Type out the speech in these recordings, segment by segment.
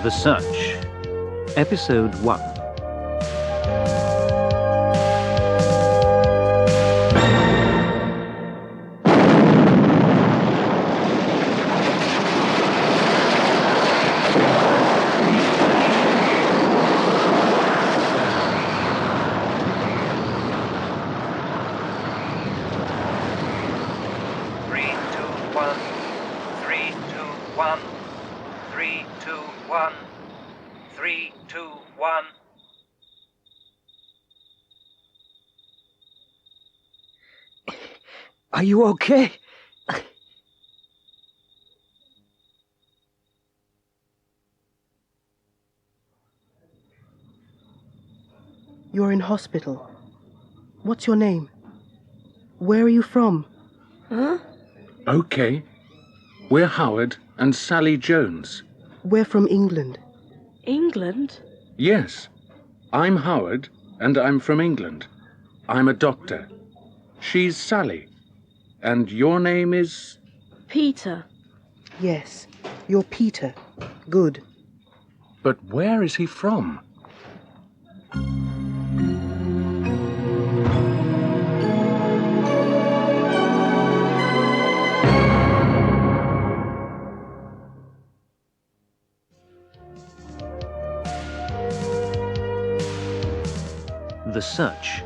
The Search, Episode 1. Are you okay? You're in hospital. What's your name? Where are you from? Huh? Okay. We're Howard and Sally Jones. We're from England. England? Yes. I'm Howard and I'm from England. I'm a doctor. She's Sally. And your name is... Peter. Yes, you're Peter. Good. But where is he from? The Search,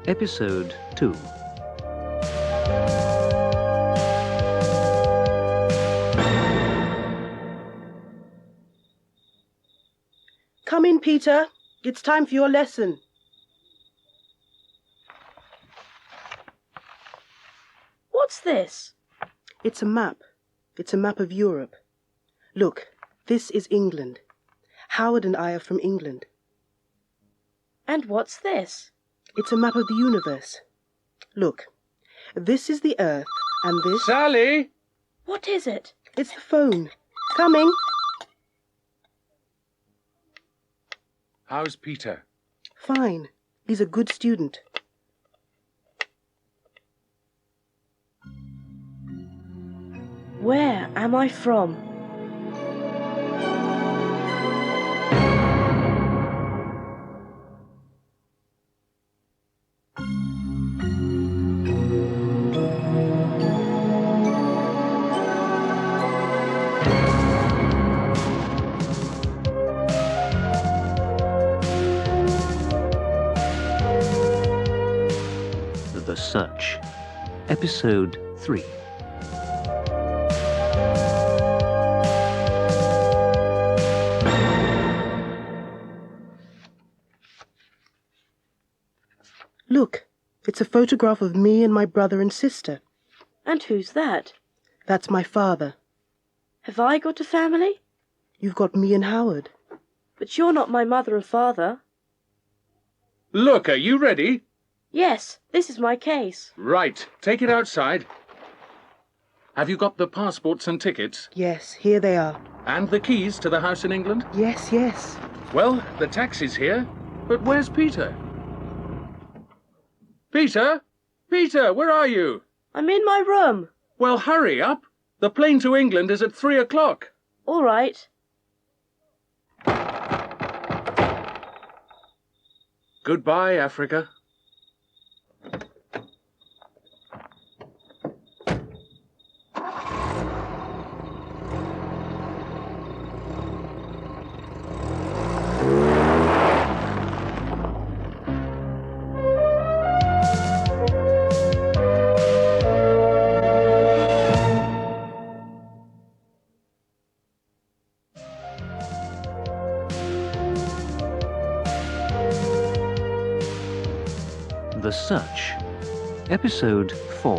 Episode 2. Come in, Peter. It's time for your lesson. What's this? It's a map. It's a map of Europe. Look, this is England. Howard and I are from England. And what's this? It's a map of the universe. Look, this is the Earth, and this... Sally! What is it? It's the phone. Coming. How's Peter? Fine. He's a good student. Where am I from? The Search, Episode 3. Look, it's a photograph of me and my brother and sister. And who's that? That's my father. Have I got a family? You've got me and Howard. But you're not my mother or father. Look, are you ready? Yes, this is my case. Right, take it outside. Have you got the passports and tickets? Yes, here they are. And the keys to the house in England? Yes, yes. Well, the taxi's here, but where's Peter? Peter? Peter, where are you? I'm in my room. Well, hurry up. The plane to England is at 3 o'clock. All right. Goodbye, Africa. The Search, Episode 4.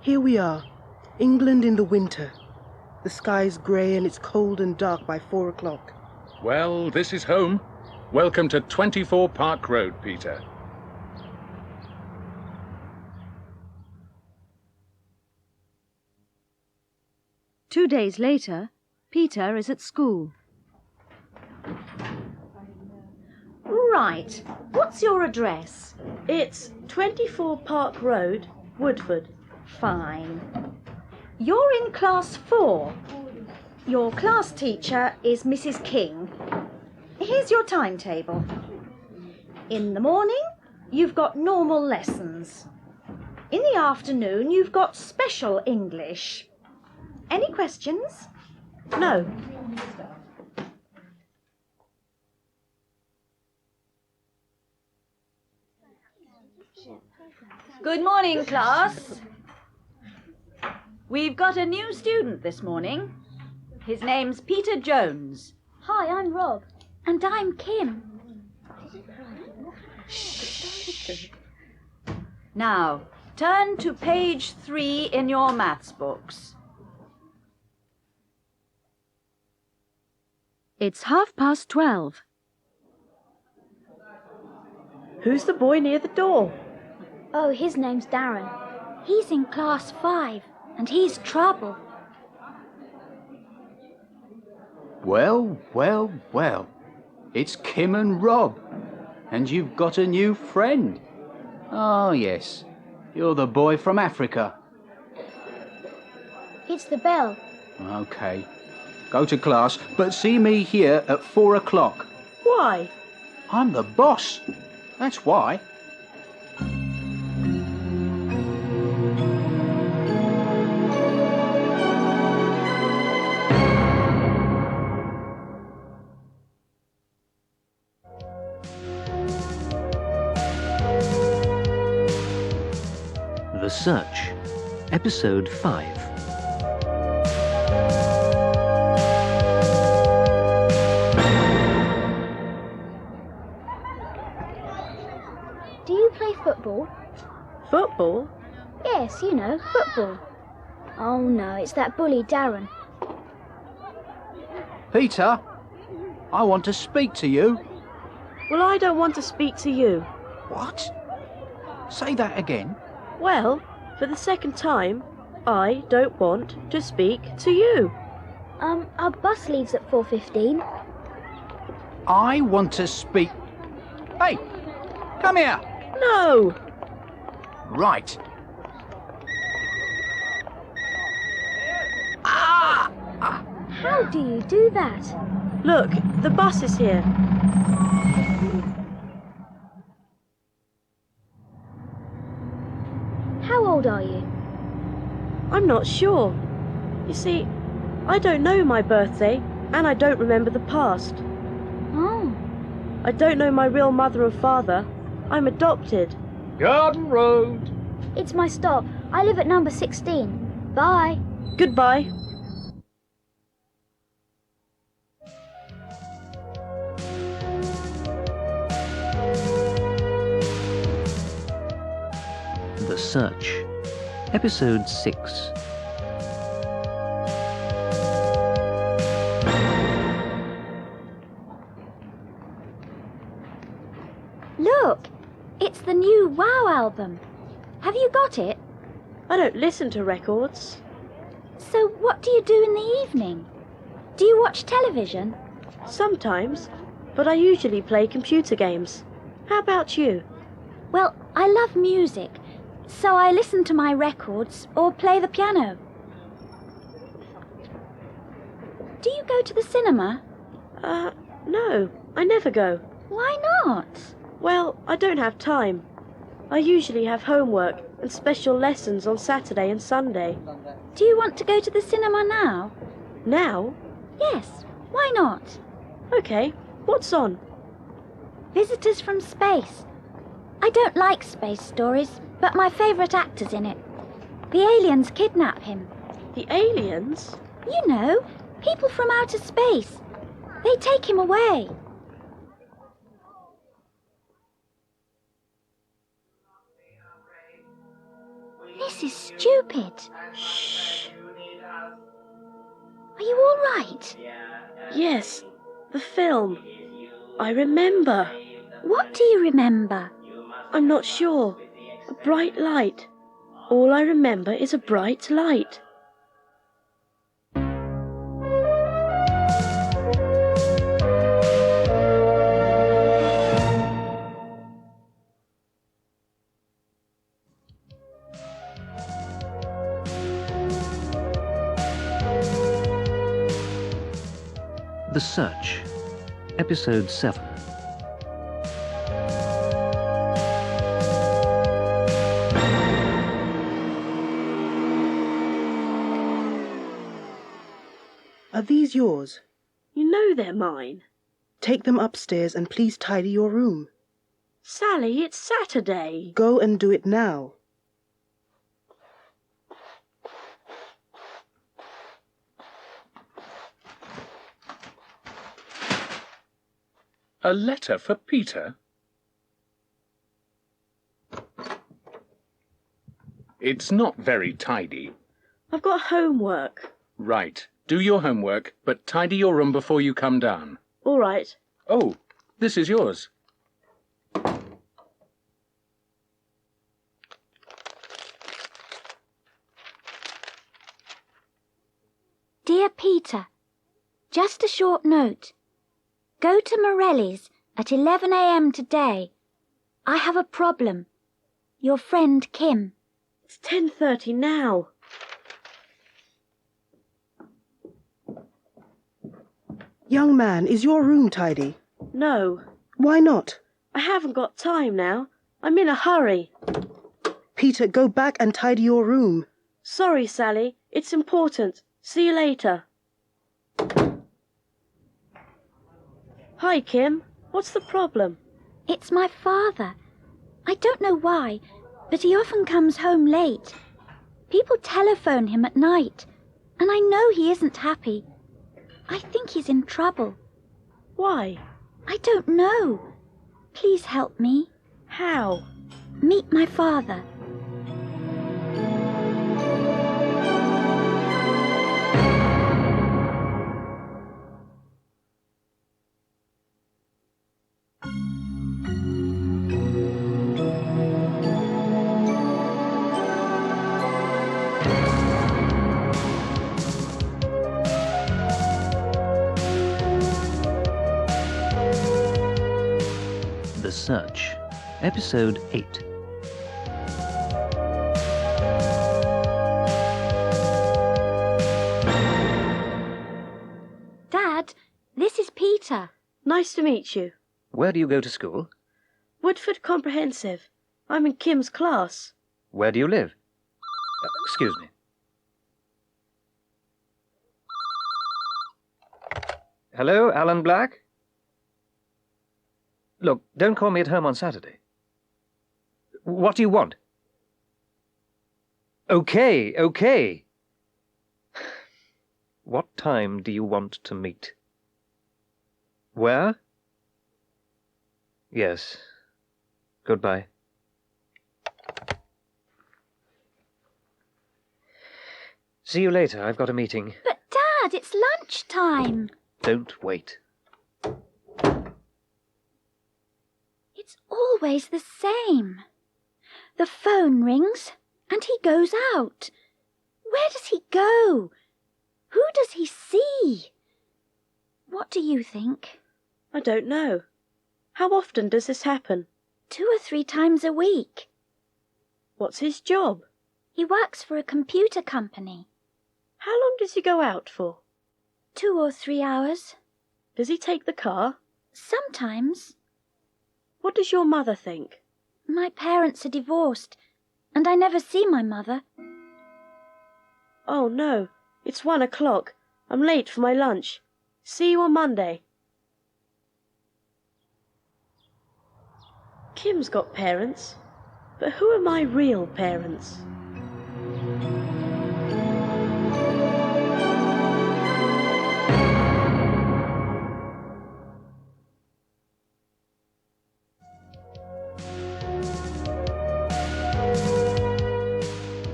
Here we are, England in the winter. The sky's grey and it's cold and dark by 4 o'clock. Well, this is home. Welcome to 24 Park Road, Peter. Two days later, Peter is at school. right. What's your address? It's 24 Park Road, Woodford. Fine. You're in class 4. Your class teacher is Mrs. King. Here's your timetable. In the morning, you've got normal lessons. In the afternoon, you've got special English. Any questions? No. Good morning, class. We've got a new student this morning. His name's Peter Jones. Hi, I'm Rob. And I'm Kim. Shh. Now, turn to page 3 in your maths books. It's 12:30. Who's the boy near the door? Oh, his name's Darren. He's in class 5, and he's trouble. Well, well, well. It's Kim and Rob. And you've got a new friend. Oh, yes. You're the boy from Africa. It's the bell. OK. Go to class, but see me here at 4 o'clock. Why? I'm the boss. That's why. The Search, Episode 5. Do you play football? Football? Yes, you know, football. Oh no, it's that bully Darren. Peter, I want to speak to you. Well, I don't want to speak to you. What? Say that again. Well, for the second time, I don't want to speak to you. Our bus leaves at 4:15. I want to speak... Hey, come here. No! Right. How do you do that? Look, the bus is here. How old are you? I'm not sure. You see, I don't know my birthday, and I don't remember the past. Oh, I don't know my real mother and father. I'm adopted. Garden Road. it's my stop. I live at number 16. Bye. Goodbye. The Search, Episode 6. Look, it's the new Wow album. Have you got it? I don't listen to records. So what do you do in the evening? Do you watch television? Sometimes, but I usually play computer games. How about you? Well, I love music, so I listen to my records or play the piano. Do you go to the cinema? No, I never go. Why not? Well, I don't have time. I usually have homework and special lessons on Saturday and Sunday. Do you want to go to the cinema now? Now? Yes, why not? Okay, what's on? Visitors from Space. I don't like space stories, but my favourite actor's in it. The aliens kidnap him. The aliens? You know, people from outer space. They take him away. This is stupid. Shh. Are you all right? Yes, the film. I remember. What do you remember? I'm not sure. A bright light. All I remember is a bright light. The Search, Episode 7. Are these yours? You know they're mine. Take them upstairs and please tidy your room. Sally, it's Saturday. Go and do it now. A letter for Peter? It's not very tidy. I've got homework. Right. Do your homework, but tidy your room before you come down. All right. Oh, this is yours. Dear Peter, just a short note. Go to Morelli's at 11 a.m. today. I have a problem. Your friend Kim. It's 10:30 now. Young man, is your room tidy? No, Why not? I haven't got time now. I'm in a hurry. Peter, go back and tidy your room. Sorry, Sally. It's important. See you later. Hi, Kim. What's the problem? It's my father. I don't know why, but he often comes home late. People telephone him at night, and I know he isn't happy. I think he's in trouble. Why? I don't know. Please help me. How? Meet my father. The Search, Episode 8. Dad, this is Peter. Nice to meet you. Where do you go to school? Woodford Comprehensive. I'm in Kim's class. Where do you live? Excuse me. Hello, Alan Black? Look, don't call me at home on Saturday. What do you want? Okay. What time do you want to meet? Where? Yes. Goodbye. See you later. I've got a meeting. But Dad, it's lunchtime. Don't wait. It's always the same. The phone rings and he goes out. Where does he go? Who does he see? What do you think? I don't know. How often does this happen? 2 or 3 times a week. What's his job? He works for a computer company. How long does he go out for? 2 or 3 hours. Does he take the car? Sometimes. What does your mother think? My parents are divorced, and I never see my mother. Oh, no. It's 1 o'clock. I'm late for my lunch. See you on Monday. Kim's got parents, but who are my real parents?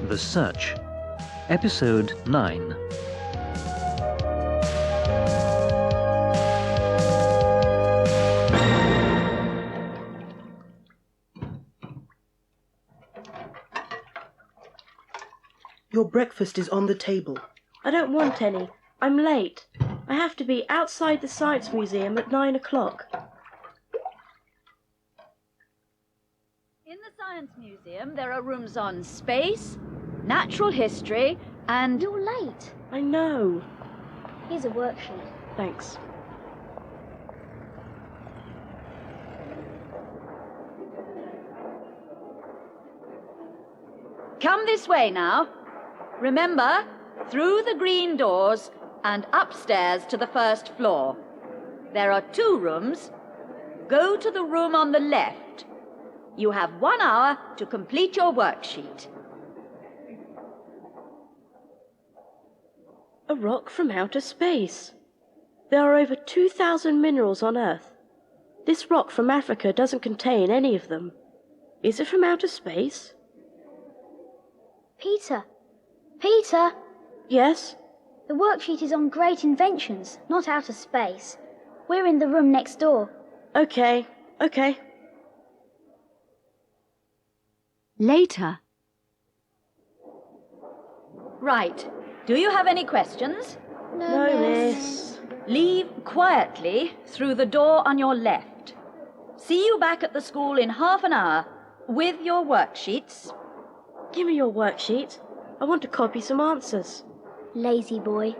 The Search, Episode 9. Your breakfast is on the table. I don't want any. I'm late. I have to be outside the Science Museum at 9 o'clock. In the Science Museum, there are rooms on space, natural history, and... You're late. I know. Here's a worksheet. Thanks. This way now. Remember, through the green doors and upstairs to the first floor. There are 2 rooms. Go to the room on the left. You have 1 hour to complete your worksheet. A rock from outer space. There are over 2,000 minerals on Earth. This rock from Africa doesn't contain any of them. Is it from outer space? Peter! Peter! Yes? The worksheet is on great inventions, not outer space. We're in the room next door. Okay. Later. Right. Do you have any questions? No, miss. Leave quietly through the door on your left. See you back at the school in half an hour with your worksheets. Give me your worksheet. I want to copy some answers. Lazy boy.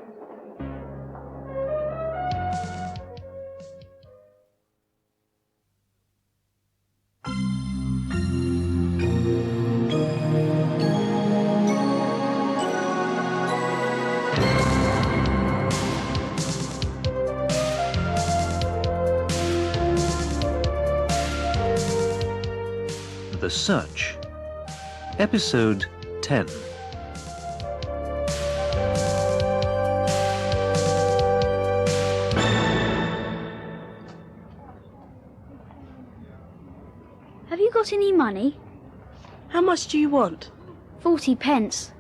The Search. Episode 10. Have you got any money? How much do you want? 40 pence.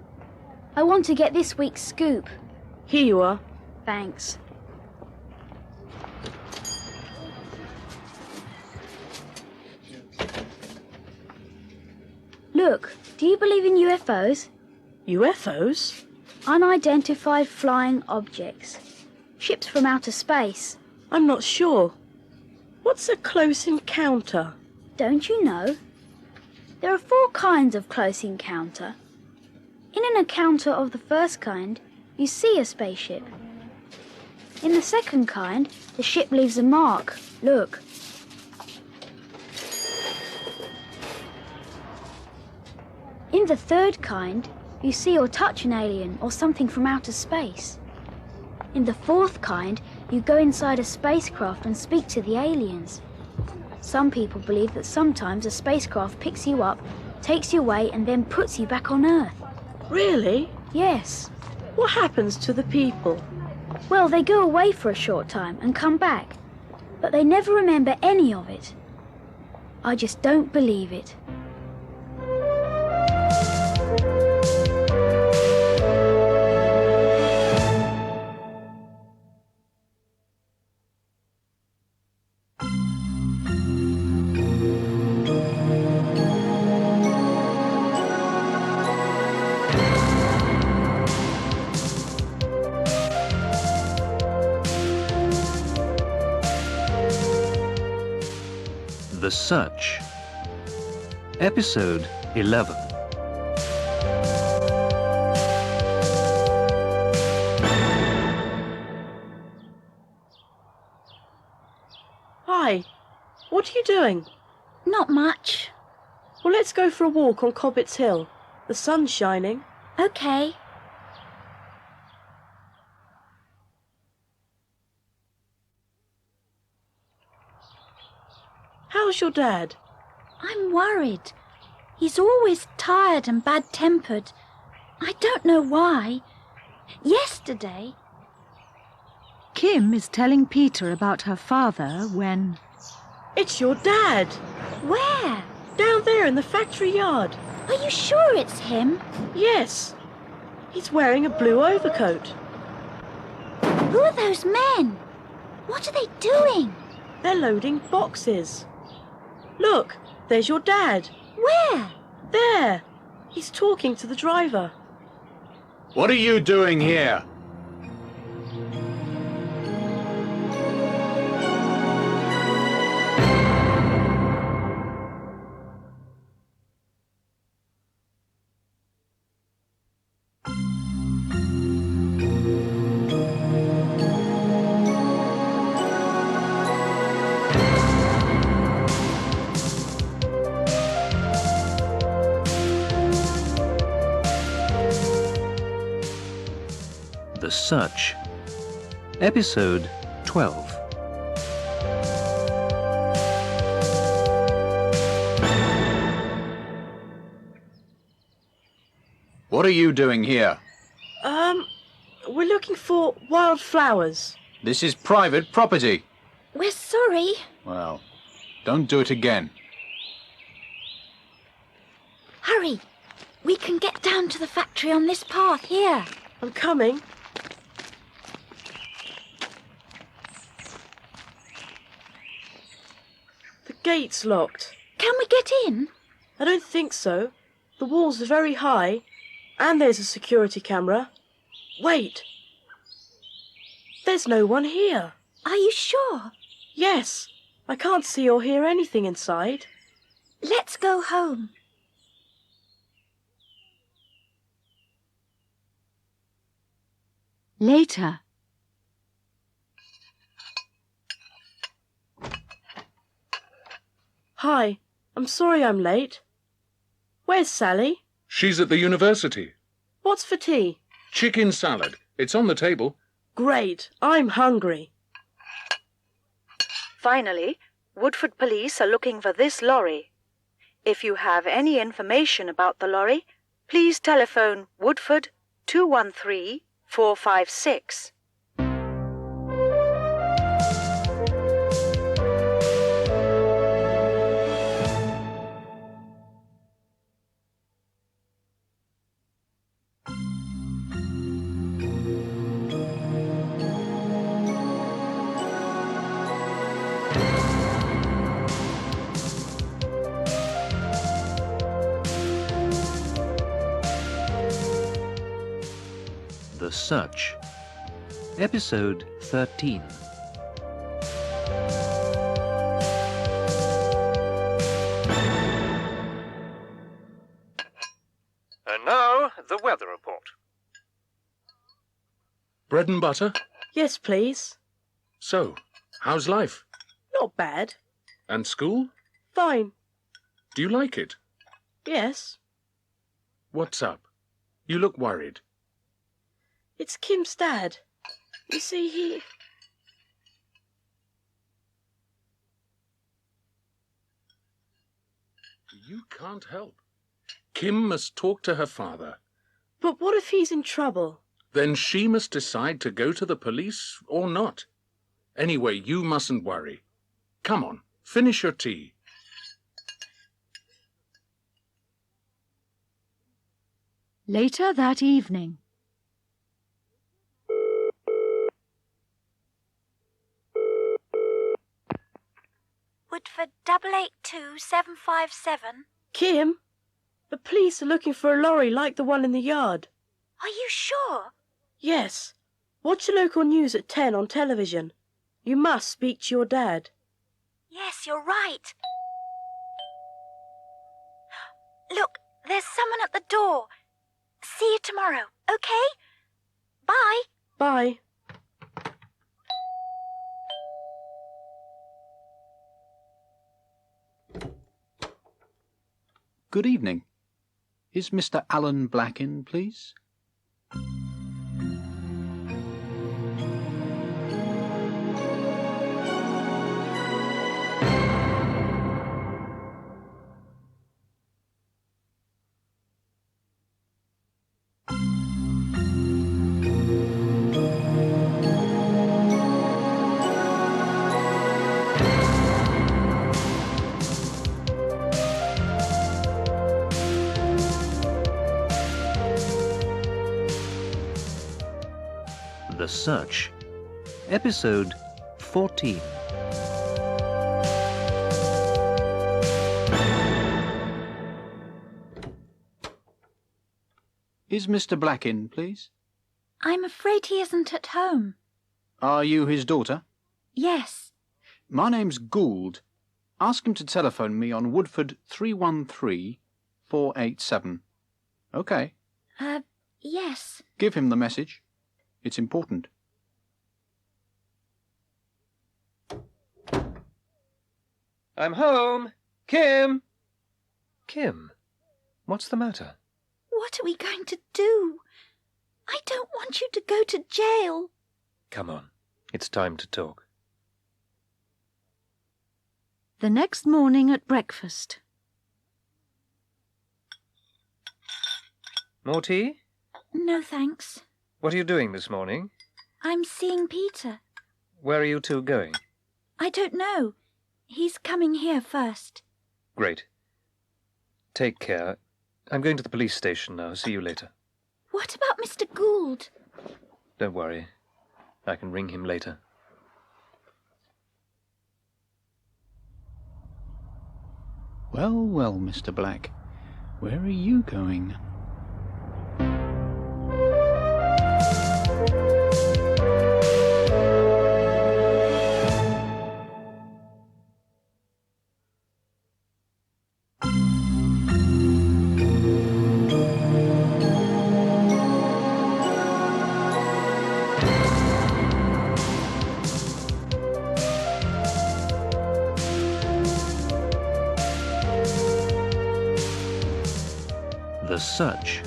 I want to get this week's scoop. Here you are. Thanks. Look, do you believe in UFOs? UFOs? Unidentified flying objects. Ships from outer space. I'm not sure. What's a close encounter? Don't you know? There are 4 kinds of close encounter. In an encounter of the first kind, you see a spaceship. In the second kind, the ship leaves a mark. Look. In the third kind, you see or touch an alien or something from outer space. In the fourth kind, you go inside a spacecraft and speak to the aliens. Some people believe that sometimes a spacecraft picks you up, takes you away, and then puts you back on Earth. Really? Yes. What happens to the people? Well, they go away for a short time and come back, but they never remember any of it. I just don't believe it. The Search. Episode 11. Hi. What are you doing? Not much. Well, let's go for a walk on Cobbett's Hill. The sun's shining. Okay. How's your dad? I'm worried. He's always tired and bad-tempered. I don't know why. Yesterday... Kim is telling Peter about her father when... It's your dad. Where? Down there in the factory yard. Are you sure it's him? Yes. He's wearing a blue overcoat. Who are those men? What are they doing? They're loading boxes. Look, there's your dad. Where? There. He's talking to the driver. What are you doing here? Search. Episode 12. What are you doing here? We're looking for wildflowers. This is private property. We're sorry. Well, don't do it again. Hurry. We can get down to the factory on this path here. I'm coming. The gate's locked. Can we get in? I don't think so. The walls are very high, and there's a security camera. Wait. There's no one here. Are you sure? Yes. I can't see or hear anything inside. Let's go home. Later. Hi. I'm sorry I'm late. Where's Sally? She's at the university. What's for tea? Chicken salad. It's on the table. Great. I'm hungry. Finally, Woodford Police are looking for this lorry. If you have any information about the lorry, please telephone Woodford 213 456. The Search. Episode 13. And now, the weather report. Bread and butter? Yes, please. So, how's life? Not bad. And school? Fine. Do you like it? Yes. What's up? You look worried. It's Kim's dad. You see, he... You can't help. Kim must talk to her father. But what if he's in trouble? Then she must decide to go to the police or not. Anyway, you mustn't worry. Come on, finish your tea. Later that evening. Woodford 882757. Kim? The police are looking for a lorry like the one in the yard. Are you sure? Yes. Watch the local news at 10 on television. You must speak to your dad. Yes, you're right. Look, there's someone at the door. See you tomorrow, okay? Bye. Bye. Good evening. Is Mr. Alan Black in, please? The Search. Episode 14. Is Mr. Black in, please? I'm afraid he isn't at home. Are you his daughter? Yes. My name's Gould. Ask him to telephone me on Woodford 313 487. OK. Yes. Give him the message. It's important. I'm home. Kim! Kim, what's the matter? What are we going to do? I don't want you to go to jail. Come on, it's time to talk. The next morning at breakfast. More tea? No, thanks. What are you doing this morning? I'm seeing Peter. Where are you two going? I don't know. He's coming here first. Great. Take care. I'm going to the police station now. See you later. What about Mr. Gould? Don't worry. I can ring him later. Well, well, Mr. Black, where are you going? The Search,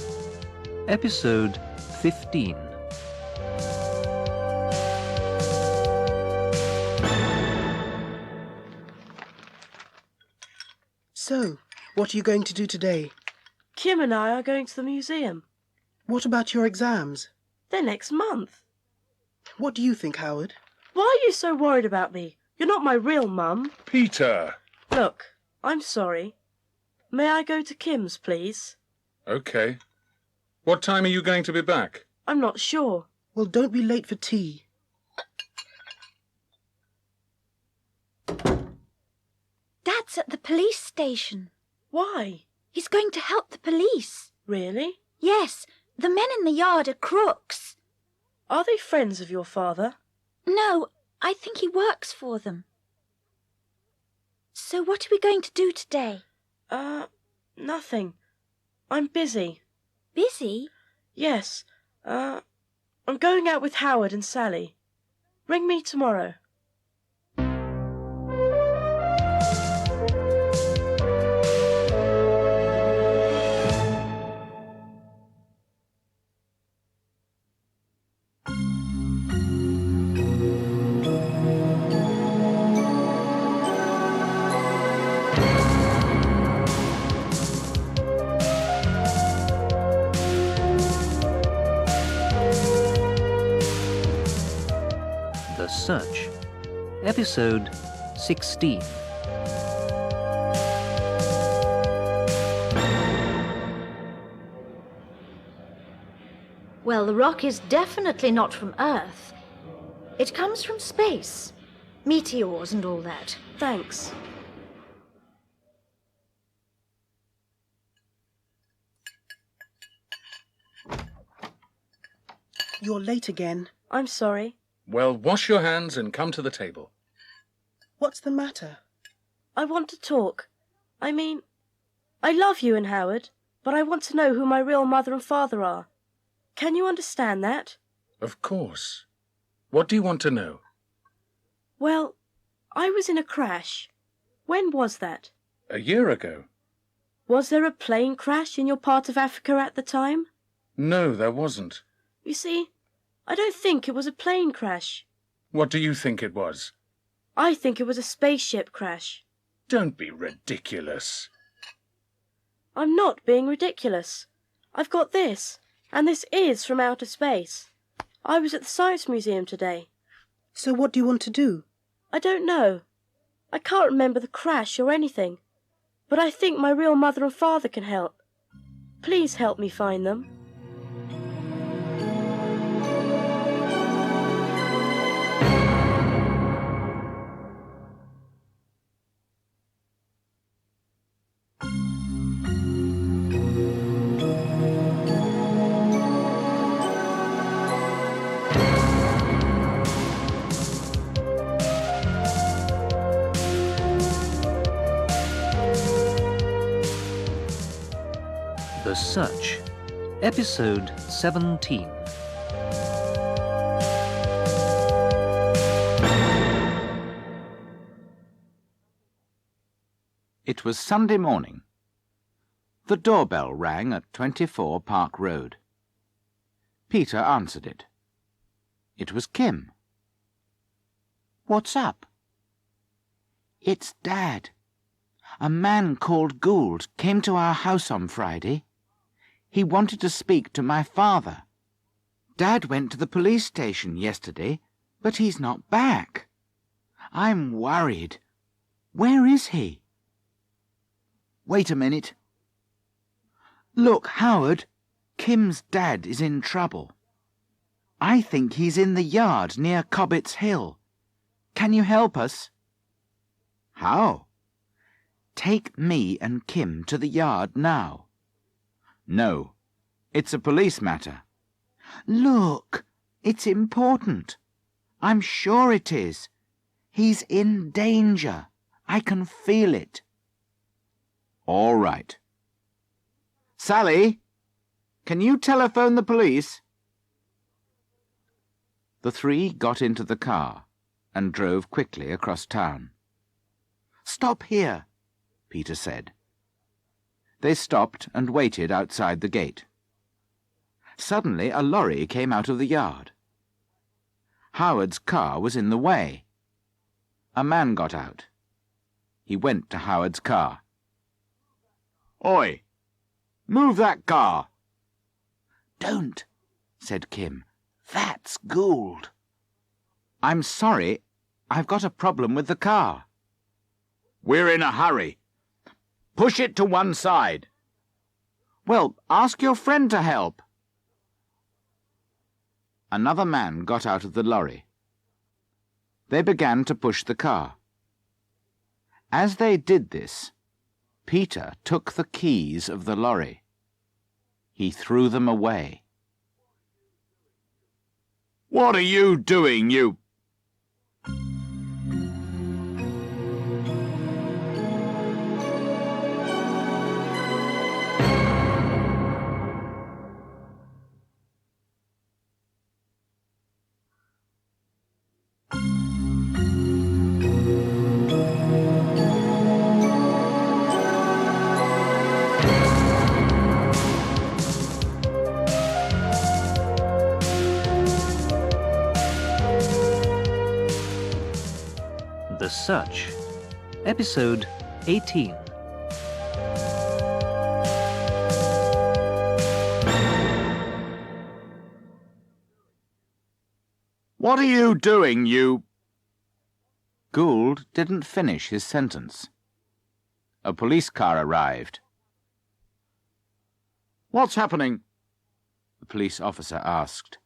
Episode 15. So, what are you going to do today? Kim and I are going to the museum. What about your exams? They're next month. What do you think, Howard? Why are you so worried about me? You're not my real mum. Peter! Look, I'm sorry. May I go to Kim's, please? OK. What time are you going to be back? I'm not sure. Well, don't be late for tea. Dad's at the police station. Why? He's going to help the police. Really? Yes, the men in the yard are crooks. Are they friends of your father? No, I think he works for them. So what are we going to do today? Nothing. I'm busy. Busy? Yes. I'm going out with Howard and Sally. Ring me tomorrow. The Search, Episode 16. Well, the rock is definitely not from Earth. It comes from space. Meteors and all that. Thanks. You're late again. I'm sorry. Well, wash your hands and come to the table. What's the matter? I want to talk. I mean, I love you and Howard, but I want to know who my real mother and father are. Can you understand that? Of course. What do you want to know? Well, I was in a crash. When was that? A year ago. Was there a plane crash in your part of Africa at the time? No, there wasn't. You see, I don't think it was a plane crash. What do you think it was? I think it was a spaceship crash. Don't be ridiculous. I'm not being ridiculous. I've got this, and this is from outer space. I was at the Science Museum today. So what do you want to do? I don't know. I can't remember the crash or anything. But I think my real mother and father can help. Please help me find them. The Search, Episode 17. It was Sunday morning. The doorbell rang at 24 Park Road. Peter answered it. It was Kim. "What's up?" "It's Dad. A man called Gould came to our house on Friday. He wanted to speak to my father. Dad went to the police station yesterday, but he's not back. I'm worried. Where is he?" "Wait a minute. Look, Howard, Kim's dad is in trouble. I think he's in the yard near Cobbett's Hill. Can you help us?" "How?" "Take me and Kim to the yard now." "No, it's a police matter." "Look, it's important. I'm sure it is. He's in danger. I can feel it." "All right. Sally, can you telephone the police?" The three got into the car and drove quickly across town. "Stop here," Peter said. They stopped and waited outside the gate. Suddenly a lorry came out of the yard. Howard's car was in the way. A man got out. He went to Howard's car. "Oi! Move that car!" "Don't," said Kim. "That's Gould." "I'm sorry. I've got a problem with the car." "We're in a hurry. Push it to one side." "Well, ask your friend to help." Another man got out of the lorry. They began to push the car. As they did this, Peter took the keys of the lorry. He threw them away. "What are you doing, you—" The Search, Episode 18. "What are you doing, you—" Gould didn't finish his sentence. A police car arrived. "What's happening?" the police officer asked.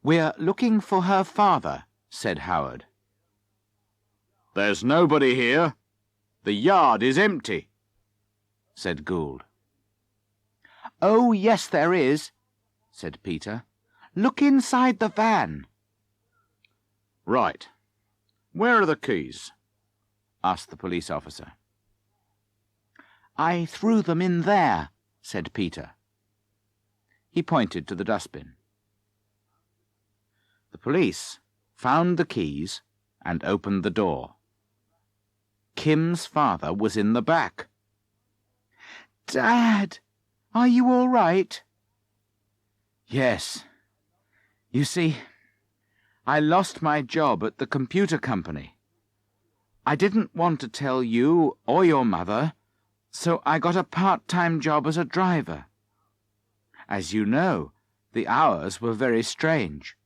"We're looking for her father," said Howard. "There's nobody here. The yard is empty," said Gould. "Oh, yes, there is," said Peter. "Look inside the van." "Right. Where are the keys?" asked the police officer. "I threw them in there," said Peter. He pointed to the dustbin. The police found the keys and opened the door. Kim's father was in the back. "Dad, are you all right?" "Yes. You see, I lost my job at the computer company. I didn't want to tell you or your mother, so I got a part-time job as a driver. As you know, the hours were very strange.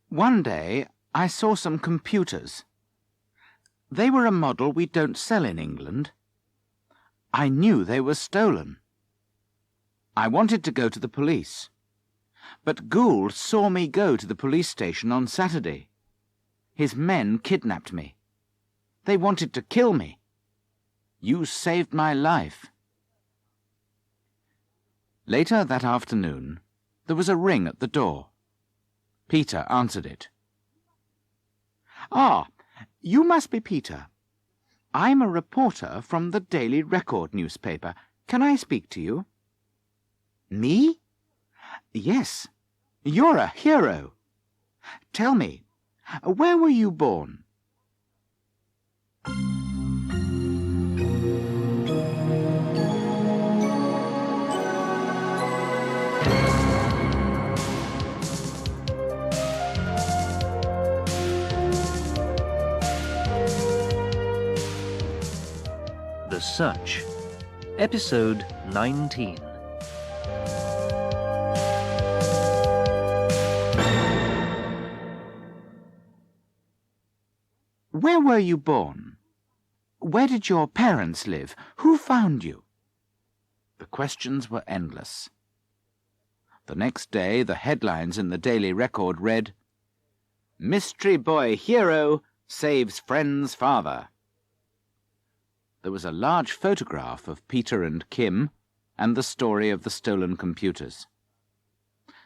One day I saw some computers. They were a model we don't sell in England. I knew they were stolen. I wanted to go to the police, but Gould saw me go to the police station on Saturday. His men kidnapped me. They wanted to kill me. You saved my life." Later that afternoon, there was a ring at the door. Peter answered it. "Ah, you must be Peter. I'm a reporter from the Daily Record newspaper. Can I speak to you?" "Me?" "Yes. You're a hero. Tell me, where were you born?" Search, Episode 19. Where were you born? Where did your parents live? Who found you? The questions were endless. The next day, the headlines in the Daily Record read, "Mystery Boy Hero Saves Friend's Father." There was a large photograph of Peter and Kim and the story of the stolen computers.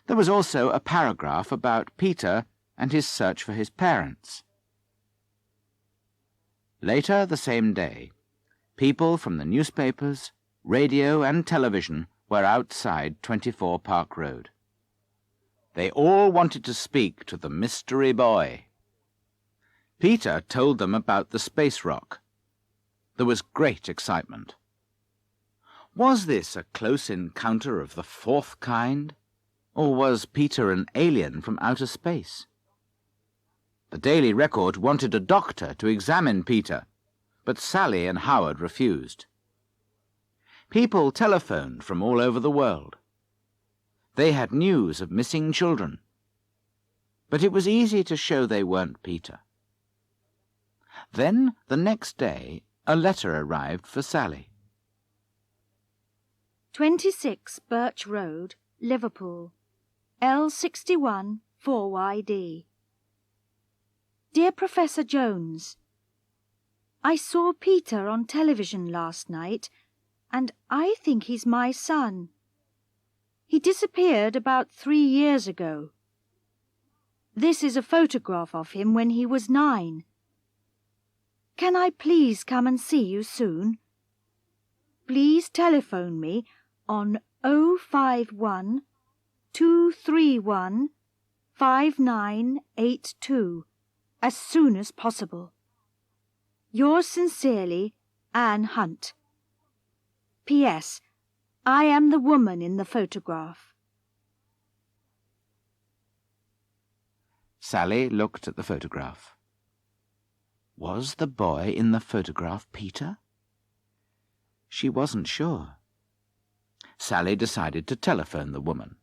There was also a paragraph about Peter and his search for his parents. Later the same day, people from the newspapers, radio and television were outside 24 Park Road. They all wanted to speak to the mystery boy. Peter told them about the space rock. There was great excitement. Was this a close encounter of the fourth kind, or was Peter an alien from outer space? The Daily Record wanted a doctor to examine Peter, but Sally and Howard refused. People telephoned from all over the world. They had news of missing children, but it was easy to show they weren't Peter. Then, the next day, a letter arrived for Sally. 26 Birch Road, Liverpool, L61 4YD. Dear Professor Jones, I saw Peter on television last night, and I think he's my son. He disappeared about 3 years ago. This is a photograph of him when he was 9. Can I please come and see you soon? Please telephone me on 051 231 5982 as soon as possible. Yours sincerely, Anne Hunt. P.S. I am the woman in the photograph. Sally looked at the photograph. Was the boy in the photograph Peter? She wasn't sure. Sally decided to telephone the woman.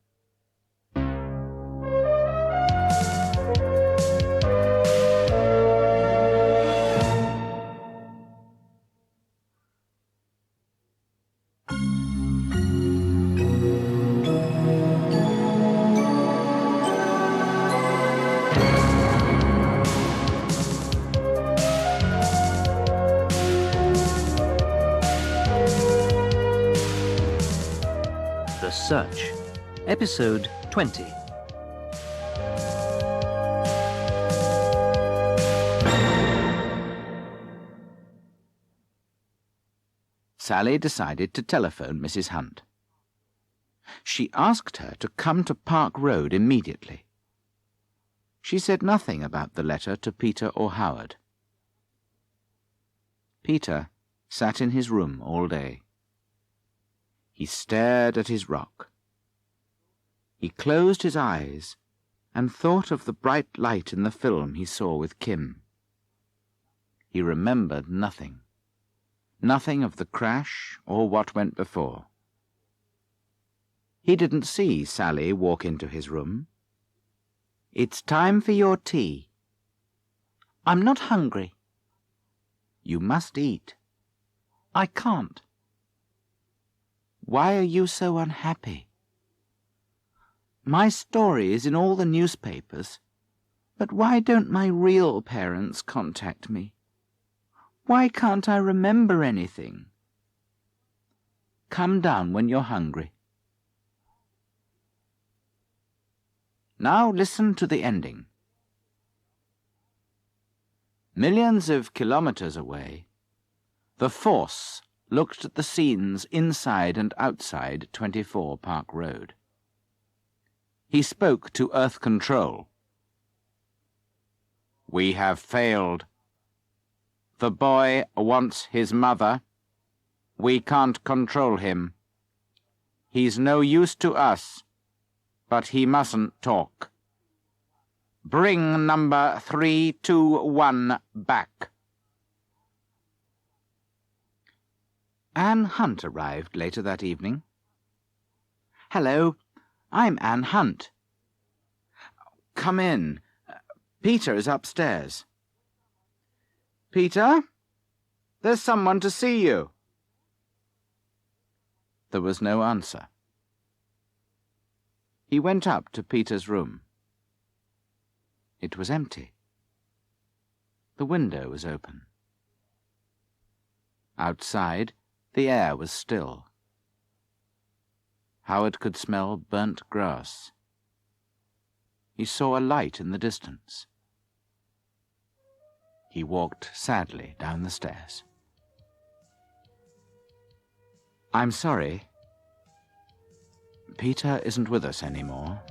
The Search, Episode 20. Sally decided to telephone Mrs. Hunt. She asked her to come to Park Road immediately. She said nothing about the letter to Peter or Howard. Peter sat in his room all day. He stared at his rock. He closed his eyes and thought of the bright light in the film he saw with Kim. He remembered nothing. Nothing of the crash or what went before. He didn't see Sally walk into his room. "It's time for your tea." "I'm not hungry." "You must eat." "I can't." "Why are you so unhappy?" "My story is in all the newspapers, but why don't my real parents contact me? Why can't I remember anything?" "Come down when you're hungry." Now listen to the ending. Millions of kilometers away, the Force looked at the scenes inside and outside 24 Park Road. He spoke to Earth Control. "We have failed. The boy wants his mother. We can't control him. He's no use to us, but he mustn't talk. Bring number 321 back." Anne Hunt arrived later that evening. "Hello, I'm Anne Hunt." "Come in. Peter is upstairs." "Peter, there's someone to see you." There was no answer. He went up to Peter's room. It was empty. The window was open. Outside, the air was still. Howard could smell burnt grass. He saw a light in the distance. He walked sadly down the stairs. "I'm sorry. Peter isn't with us anymore."